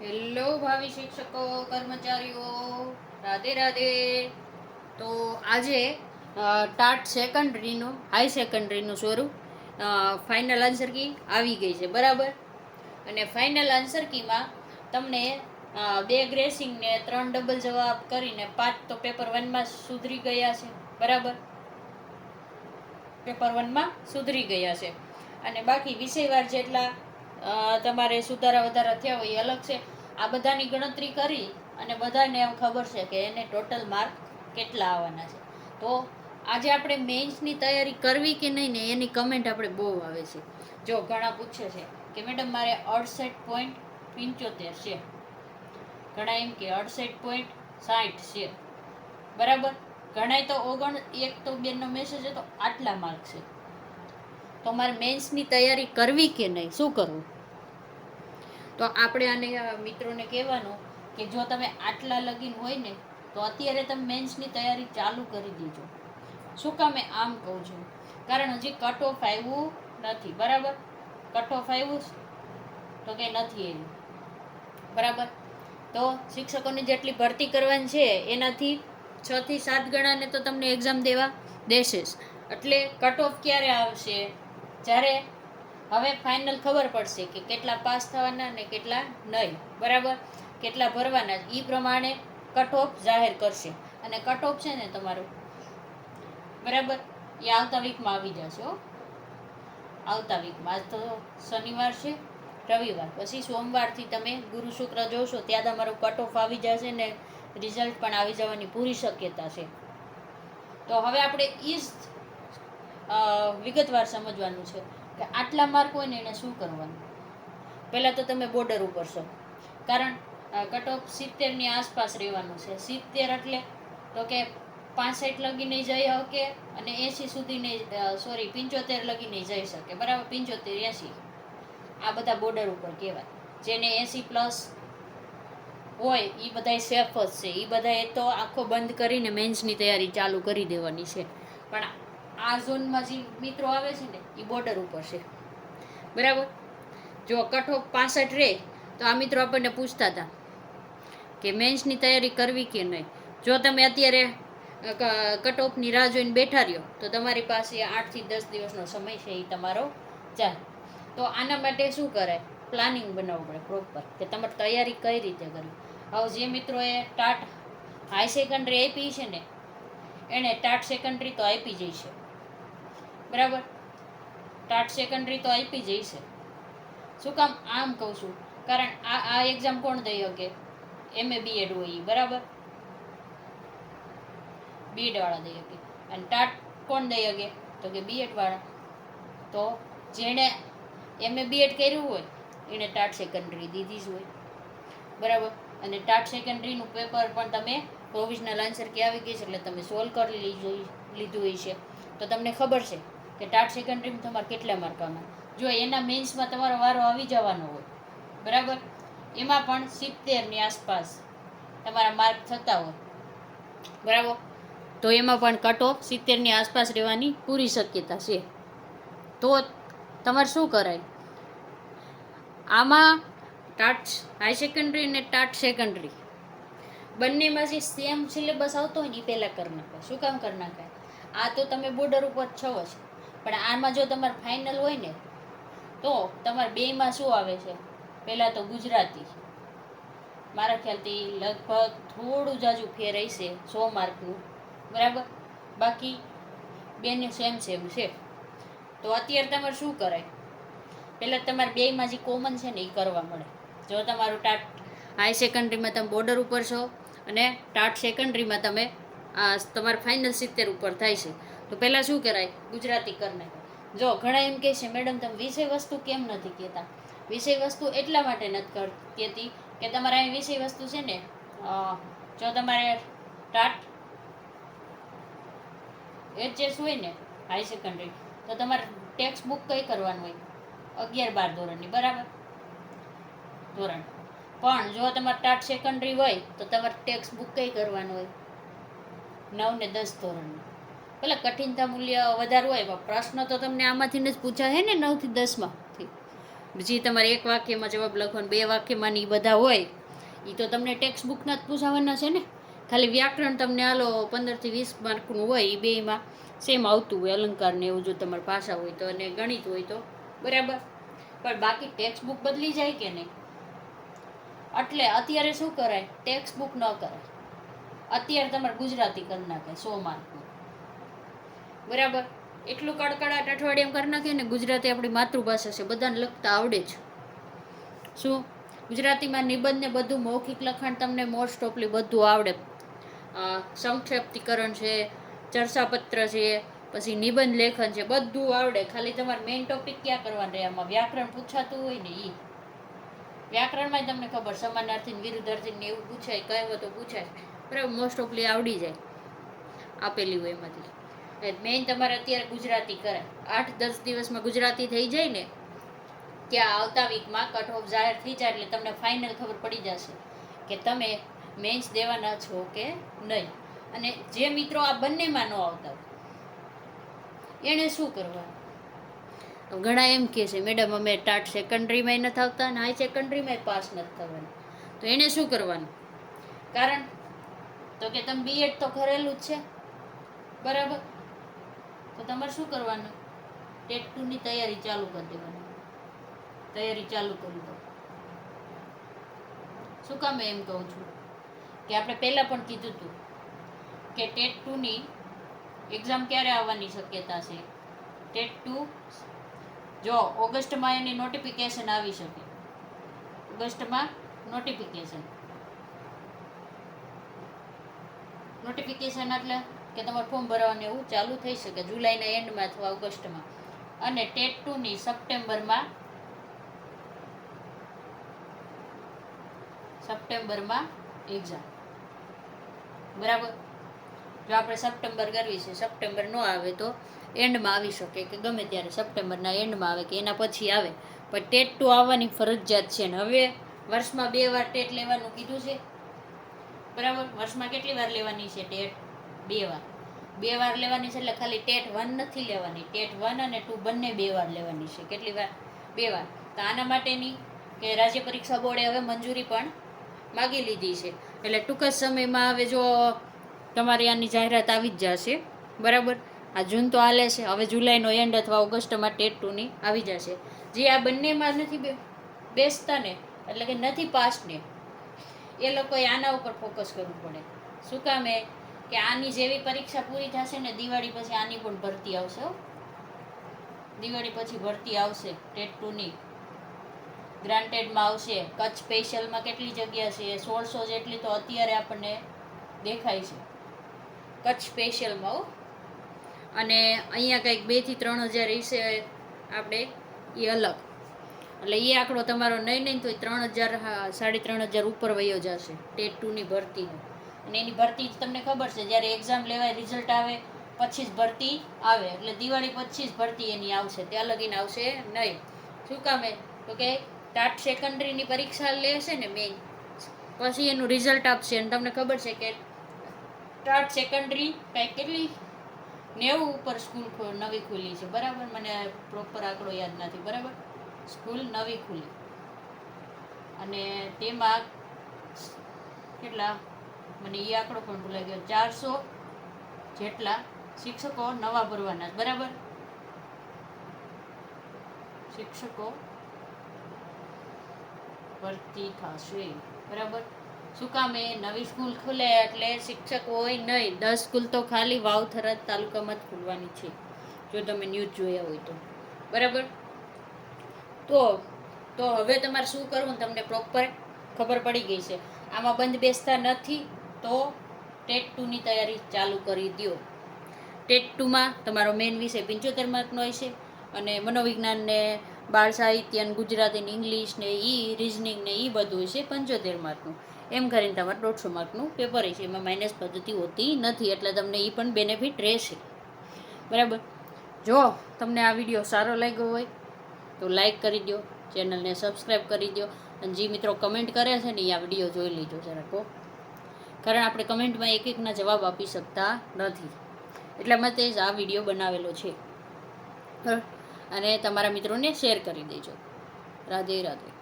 Hello ભાવિ શિક્ષકો કર્મચારીઓ, રાધે રાધે. તો આજે ટાટ સેકન્ડરીનું હાઈ સેકન્ડરીનું સ્વરૂપ ફાઇનલ આન્સર કી આવી ગઈ છે, બરાબર. અને ફાઇનલ આન્સર કીમાં તમને બે ગ્રેસિંગ ને 3 ડબલ જવાબ કરીને 5 તો પેપર 1માં સુધરી ગયા છે, બરાબર. પેપર 1માં સુધરી ગયા છે અને બાકી વિષયવાર જેટલા તમારે સુધારા વધારા થયા હોય એ અલગ છે. આ બધાની ગણતરી કરી અને બધાને એમ ખબર છે કે એને ટોટલ માર્ક કેટલા આવવાના છે. તો આજે આપણે મેન્સની તૈયારી કરવી કે નહીં ને એની કમેન્ટ આપણે બહુ આવે છે. જો ઘણા પૂછે છે કે મેડમ મારે 68.75 છે, ઘણા એમ કે 68.60 છે, બરાબર. ઘણા તો 1 તો 2 નો મેસેજ હતો આટલા માર્ક છે. તો મારે મેન્સની તૈયારી કરવી કે નહીં, શું કરવું? તો આપણે આને મિત્રોને કહેવાનું કે જો તમે આટલા લગીન હોય ને તો અત્યારે તમે મેન્સની તૈયારી ચાલુ કરી દીજો. શું કામે આમ કહું છું? કારણ હજી કટ ઓફ આવ્યું નથી, બરાબર. કટ ઓફ આવ્યું તો કંઈ નથી એનું, બરાબર. તો શિક્ષકોની જેટલી ભરતી કરવાની છે એનાથી 6 થી 7 ગણાને તો તમને એક્ઝામ દેવા દેશે જ. એટલે કટ ઓફ ક્યારે આવશે? જ્યારે હવે ફાઇનલ ખબર પડશે કે કેટલા પાસ થવાના ને કેટલા નહીં, બરાબર. કેટલા ભરવાના એ પ્રમાણે કટ ઓફ જાહેર કરશે. અને કટ ઓફ છે ને તમારું, બરાબર, એ આવતા વીકમાં આવી જશે. આવતા વીકમાં. આજ તો શનિવાર છે, રવિવાર, પછી સોમવારથી તમે ગુરુ શુક્ર જોશો ત્યાં તમારું કટ ઓફ આવી જશે ને રિઝલ્ટ પણ આવી જવાની પૂરી શક્યતા છે. તો હવે આપણે એ જ વિગતવાર સમજવાનું છે કે આટલા માર્ક હોય ને એને શું કરવાનું. પહેલાં તો તમે બોર્ડર ઉપર છો, કારણ કટ ઓફ 70ની આસપાસ રહેવાનું છે. 70 એટલે તો કે 65 લગી નહીં જઈ શકે અને 80 સુધી નહીં, 75 લગી નહીં જઈ શકે, બરાબર. 75 80 આ બધા બોર્ડર ઉપર કહેવાય. જેને 80+ હોય એ બધા સેફ જ છે. એ બધાએ તો આખો બંધ કરીને મેન્સની તૈયારી ચાલુ કરી દેવાની છે. પણ આ ઝોનમાં જે મિત્રો આવે છે ને એ બોર્ડર ઉપર છે, બરાબર. જો કટ ઓફ 65 રહે તો આ મિત્રો આપણને પૂછતા હતા કે મેન્સની તૈયારી કરવી કે નહીં. જો તમે અત્યારે કટ ઓફની રાહ જોઈને બેઠા રહ્યો તો તમારી પાસે 8 થી 10 દિવસનો સમય છે, એ તમારો ચાલે. તો આના માટે શું કરાય? પ્લાનિંગ બનાવવું પડે પ્રોપર, કે તમારે તૈયારી કઈ રીતે કરવી. હવે જે મિત્રોએ ટાટ હાઈ સેકન્ડરી આપી છે ને એણે ટાટ સેકન્ડરી તો આપી જઈ છે, બરાબર. ટાટ સેકન્ડરી તો આપી જઈ છે. શું કામ આમ કહું છું? કારણ આ એક્ઝામ કોણ દઈ શકે? MA BEd હોય, બરાબર. BEd વાળા દઈ શકે. અને ટાટ કોણ દઈ શકે? તો કે BEd વાળા. તો જેણે MA BEd કર્યું હોય એને ટાટ સેકન્ડરી દીધી જ હોય, બરાબર. અને ટાટ સેકન્ડરીનું પેપર પણ તમે પ્રોવિઝનલ આન્સર કે આવી ગઈ છે એટલે તમે સોલ્વ કરી લીધું હોય છે. તો તમને ખબર છે કે ટાટ સેકન્ડરીમાં તમારે કેટલા માર્ક આવવાના. જો એના મેન્સમાં તમારો વારો આવી જવાનો હોય, બરાબર, એમાં પણ 70ની આસપાસ તમારા માર્ક થતા હોય, બરાબર, તો એમાં પણ કટ ઓફ 70ની આસપાસ રહેવાની પૂરી શક્યતા છે. તો તમારે શું કરાય આમાં? ટાટ હાઈ સેકન્ડરી અને ટાટ સેકન્ડરી બંનેમાં જે સેમ સિલેબસ આવતો હોય ને એ પહેલાં કરી નાખાય. શું કામ કરી નાખાય? આ તો તમે બોર્ડર ઉપર છો જ, પણ આમાં જો તમારે ફાઇનલ હોય ને તો તમારે બેમાં શું આવે છે? પહેલાં તો ગુજરાતી, મારા ખ્યાલથી લગભગ થોડું જાજુ ફેર હશે 100 માર્કનું, બરાબર. બાકી બેને સેમ છે. તો અત્યારે તમારે શું કરાય? પહેલાં તમારે બેમાં જે કોમન છે ને એ કરવા મળે. જો તમારું ટાટ હાઈ સેકન્ડરીમાં તમે બોર્ડર ઉપર છો અને ટાટ સેકન્ડરીમાં તમે તમારે ફાઇનલ 70 ઉપર થાય છે, તો પહેલાં શું કરાય? ગુજરાતી કરી નાખાય. જો ઘણા એમ કહે છે મેડમ તમે વિષય વસ્તુ કેમ નથી કહેતા? વિષય વસ્તુ એટલા માટે નથી કહેતી કે તમારે અહીં વિષય વસ્તુ છે ને, જો તમારે ટાટ HS હોય ને હાઈ સેકન્ડરી તો તમારે ટેક્સ્ટ બુક કઈ કરવાનું હોય? 11-12 ધોરણની, બરાબર, ધોરણ. પણ જો તમારે ટાટ સેકન્ડરી હોય તો તમારે ટેક્સ્ટ બુક કઈ કરવાનું હોય? 9 ને 10 ધોરણની. પેલા કઠિનતા મૂલ્ય વધારે હોય, પ્રશ્ન તો તમને આમાંથી જ પૂછાશે ને 9 થી 10માંથી. જે તમારે એક વાક્યમાં જવાબ લખવાનો, 2 વાક્યમાં ને એ બધા હોય એ તો તમને ટેક્સ્ટ બુકના જ પૂછાવાના છે ને. ખાલી વ્યાકરણ તમને હાલો 15 થી 20 માર્કનું હોય, એ બેમાં સેમ આવતું હોય, અલંકાર ને એવું જો તમારી ભાષા હોય તો, અને ગણિત હોય તો બરાબર. પણ બાકી ટેક્સ્ટ બુક બદલી જાય કે નહીં. એટલે અત્યારે શું કરાય, ટેક્સ્ટ બુક ન કરાય. અત્યારે તમારે ગુજરાતી કરી નાખે 100 માર્કનું, બરાબર. એટલું કડકડાટ અઠવાડિયામાં કરી નાખે ને. ગુજરાતી આપણી માતૃભાષા છે, બધાને લખતા આવડે જ. શું ગુજરાતીમાં નિબંધ ને બધું મૌખિક લખાણ તમને મોસ્ટ ઓફલી બધું આવડે. સંક્ષેપ્તિકરણ છે, ચર્ચાપત્ર છે, પછી નિબંધ લેખન છે, બધું આવડે. ખાલી તમારે મેઇન ટોપિક ક્યાં કરવાનું રહે, આમાં વ્યાકરણ પૂછાતું હોય ને એ. વ્યાકરણમાં તમને ખબર સમાનાર્થી વિરુદ્ધાર્થી ને એવું પૂછાય, કહેવતો પૂછાય, બરાબર. મોસ્ટ ઓફલી આવડી જાય આપેલી હોય એમાંથી. મેઇન તમારે અત્યારે ગુજરાતી કરે. 8-10 દિવસમાં ગુજરાતી થઈ જાય ને, ત્યાં આવતા વીકમાં કટ ઓફ જાહેર થઈ જાય એટલે તમને ફાઇનલ ખબર પડી જશે કે તમે મેન્સ દેવાના છો કે નહીં. અને જે મિત્રો આ બંનેમાં ન આવતા હોય એણે શું કરવાનું? ઘણા એમ કહે છે મેડમ અમે ટાટ સેકન્ડરીમાં નથી આવતા ને હાઈ સેકન્ડરીમાં પાસ નથી થવાનું, તો એને શું કરવાનું? કારણ તો કે તમે બીએડ તો કરેલું જ છે, બરાબર. તો તમારે શું કરવાનું? ટેટ 2 ની તૈયારી ચાલુ કરી દેવાની. તૈયારી ચાલુ કરી દો. શું કામ એમ કહું છું કે આપણે પહેલાં પણ કીધું હતું કે ટેટ 2 ની એક્ઝામ ક્યારે આવવાની શક્યતા છે. ટેટ 2 જો ઓગસ્ટમાં એની નોટિફિકેશન આવી શકે. ઓગસ્ટમાં નોટિફિકેશન એટલે કે તમારું ફોર્મ ભરવાનું એવું ચાલુ થઈ શકે જુલાઈના એન્ડમાં અથવા ઓગસ્ટમાં. અને ટેટ 2 ની સપ્ટેમ્બરમાં એક્ઝામ, બરાબર. જો આપણે સપ્ટેમ્બર કરવી છે, સપ્ટેમ્બર ન આવે તો એન્ડમાં આવી શકે, કે ગમે ત્યારે સપ્ટેમ્બરના એન્ડમાં આવે કે એના પછી આવે. પણ ટેટ 2 આવવાની ફરજિયાત છે. ને હવે વર્ષમાં 2 વાર ટેટ લેવાનું કીધું છે, બરાબર. વર્ષમાં કેટલી વાર લેવાની છે ટેટ? 2 વાર. 2 વાર લેવાની છે. એટલે ખાલી ટેટ 1 નથી લેવાની, ટેટ 1 અને 2 બંને 2 વાર લેવાની છે. કેટલી વાર? 2 વાર. તો આના માટેની કે રાજ્ય પરીક્ષા બોર્ડે હવે મંજૂરી પણ માગી લીધી છે. એટલે ટૂંક જ સમયમાં હવે જો તમારી આની જાહેરાત આવી જ જશે, બરાબર. આ જૂન તો હાલે છે, હવે જુલાઈનો એન્ડ અથવા ઓગસ્ટમાં ટેટ 2 ની આવી જશે. જે આ બંનેમાં નથી બેસતા ને, એટલે કે નથી પાસ ને, એ લોકોએ આના ઉપર ફોકસ કરવું પડે. શું કામ? કે આની જેવી પરીક્ષા પૂરી થશે ને દિવાળી પછી આની પણ ભરતી આવશે. દિવાળી પછી ભરતી આવશે ટેટ 2 ની, ગ્રાન્ટેડમાં આવશે. કચ્છ સ્પેશિયલમાં કેટલી જગ્યા છે? 1600 જેટલી તો અત્યારે આપણને દેખાય છે કચ્છ સ્પેશિયલમાં. અને અહીંયા કંઈક 2 થી 3000 હશે આપણે, એ અલગ. એટલે એ આંકડો તમારો નહીં તો 3000 3500 ઉપર વયો જશે ટેટ 2 ની ભરતીનો. અને એની ભરતી તમને ખબર છે જ્યારે એક્ઝામ લેવાય રિઝલ્ટ આવે પછી જ ભરતી આવે. એટલે દિવાળી પછી જ ભરતી એની આવશે, ત્યાં લગીને આવશે નહીં. શું કામ? તો કે ટાટ સેકન્ડરીની પરીક્ષા લેશે ને મેઇન, પછી એનું રિઝલ્ટ આપશે. અને તમને ખબર છે કે ટાટ સેકન્ડરી કંઈક કેટલી 90 ઉપર સ્કૂલ નવી ખુલી છે, બરાબર. મને પ્રોપર આંકડો યાદ નથી, બરાબર. સ્કૂલ નવી ખુલી અને તેમાં કેટલા, મને એ આંકડો પણ ભૂલાઈ ગયો, 400 જેટલા શિક્ષકો નવા ભરવાના, બરાબર. શિક્ષકો ભરતી થશે, બરાબર. શું કામ? નવી સ્કૂલ ખુલે એટલે શિક્ષક હોય નહીં. 10 સ્કૂલ તો ખાલી વાવથરા તાલુકામાં જ ખુલવાની છે, જો તમે ન્યૂઝ જોયા હોય તો, બરાબર. તો હવે તમારે શું કરવું તમને પ્રોપર ખબર પડી ગઈ છે. આમાં બંધ બેસતા નથી તો ટેટ 2 ની તૈયારી ચાલુ કરી દો. ટેટ 2માં તમારો મેઇન વિષય 75 માર્કનો હશે. અને મનોવિજ્ઞાન ને બાળ સાહિત્ય ને ગુજરાતી ને ઇંગ્લિશ ને રિઝનિંગ ને બધું હશે 75 માર્કનું. એમ કરીને તમારે 150 માર્કનું પેપર હશે. એમાં માઇનસ પદ્ધતિ હોતી નથી, એટલે તમને એ પણ બેનિફિટ રહેશે, બરાબર. જો તમને આ વિડીયો સારો લાગ્યો હોય તો લાઈક કરી દો, ચેનલને સબસ્ક્રાઈબ કરી દો. અને જે મિત્રો કમેન્ટ કરે છે ને એ આ વિડીયો જોઈ લીધો જરાકો, કારણ આપણે કમેન્ટમાં એક એકના જવાબ આપી શકતા નથી, એટલા માટે જ આ વિડીયો બનાવેલો છે. અને તમારા મિત્રોને શેર કરી દેજો. રાધે રાધે.